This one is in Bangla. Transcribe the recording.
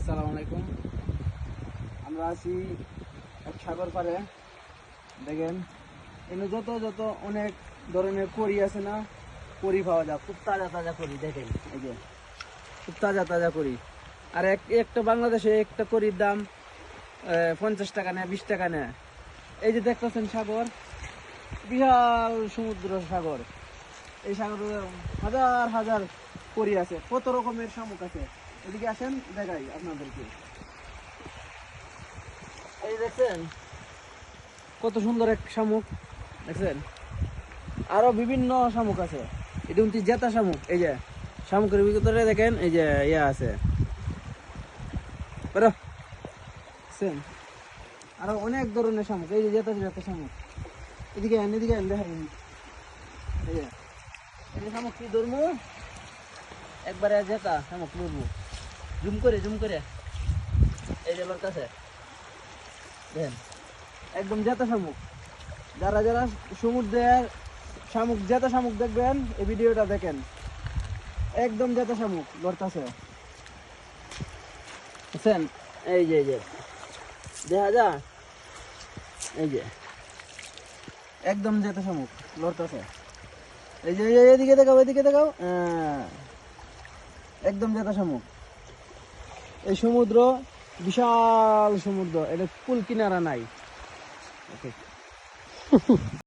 আসসালামু আলাইকুম। আমরা আছি এক সাগর পাড়ে। দেখেন এখানে যত যত অনেক ধরনের করি আছে না, করি পাওয়া যায়, খুব তাজা তাজা করি। দেখেন এই যে খুব তাজা তাজা করি। আর একটা বাংলাদেশে একটা করির দাম 50 টাকা নেয়, 20 টাকা নেয়। এই যে দেখতেছেন সাগর, বিশাল সমুদ্র সাগর। এই সাগরে হাজার হাজার করি আছে, কত রকমের শামুক আছে। এদিকে আসেন দেখাই আপনাদেরকে। এই দেখছেন কত সুন্দর এক শামুক, দেখছেন? আরো বিভিন্ন শামুক আছে। এটা হচ্ছে জেতা শামুক। এই যে শামুকের ভিতরে দেখেন এই যে ইয়া আছে, দেখছেন? আরো অনেক ধরনের শামুক। এই যে জেতা জেতা শামুক। এদিকে দেখেন। এই যে এই শামুক কি ধরবো, একবারে জেতা শামুক ধরবো। জুম করে এই যে লোক আছে, দেখেন একদম জেতা শামুক। যারা যারা সমুদ্রের শামুক, জেতা শামুক দেখবেন, এই ভিডিওটা দেখেন। একদম জেতা শামুক লড়তাছে, বুঝছেন? এই যে দেখা যা, এই যে একদম জেতা শামুক লড়তাছে। এই যে এদিকে দেখাও, একদম জেতা শামুক। এই সমুদ্র বিশাল সমুদ্র, এটা কুল কিনারা নাই।